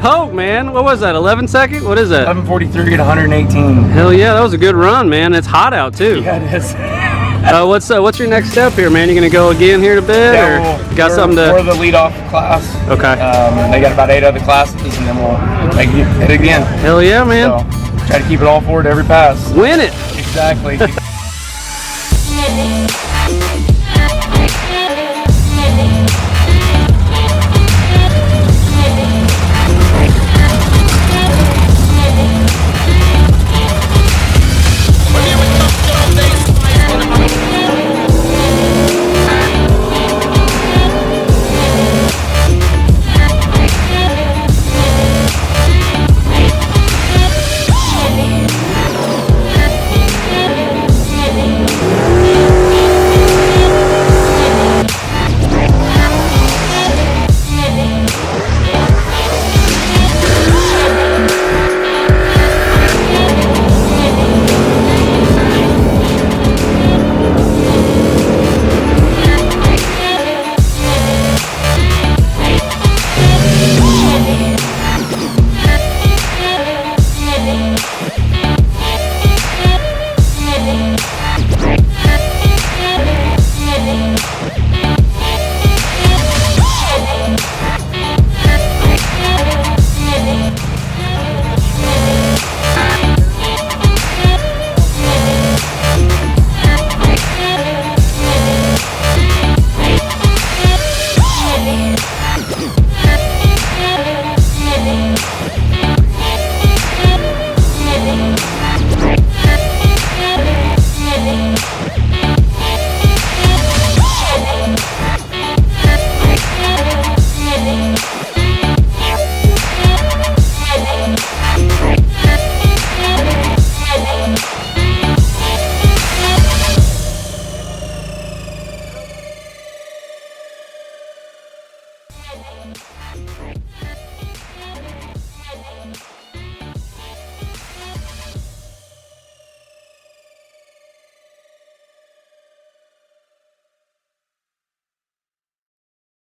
poke, man. What was that, 11 second? What is that? 11:43 at 118. Hell yeah, that was a good run, man. It's hot out too. Yeah, it is. What's your next step here, man? You gonna go again here to bed, Yeah, or got something to? We're the lead-off class. Okay. They got about 8 other classes, and then we'll hit it again. Hell yeah, man. So, try to keep it all forward every pass. Win it. Exactly.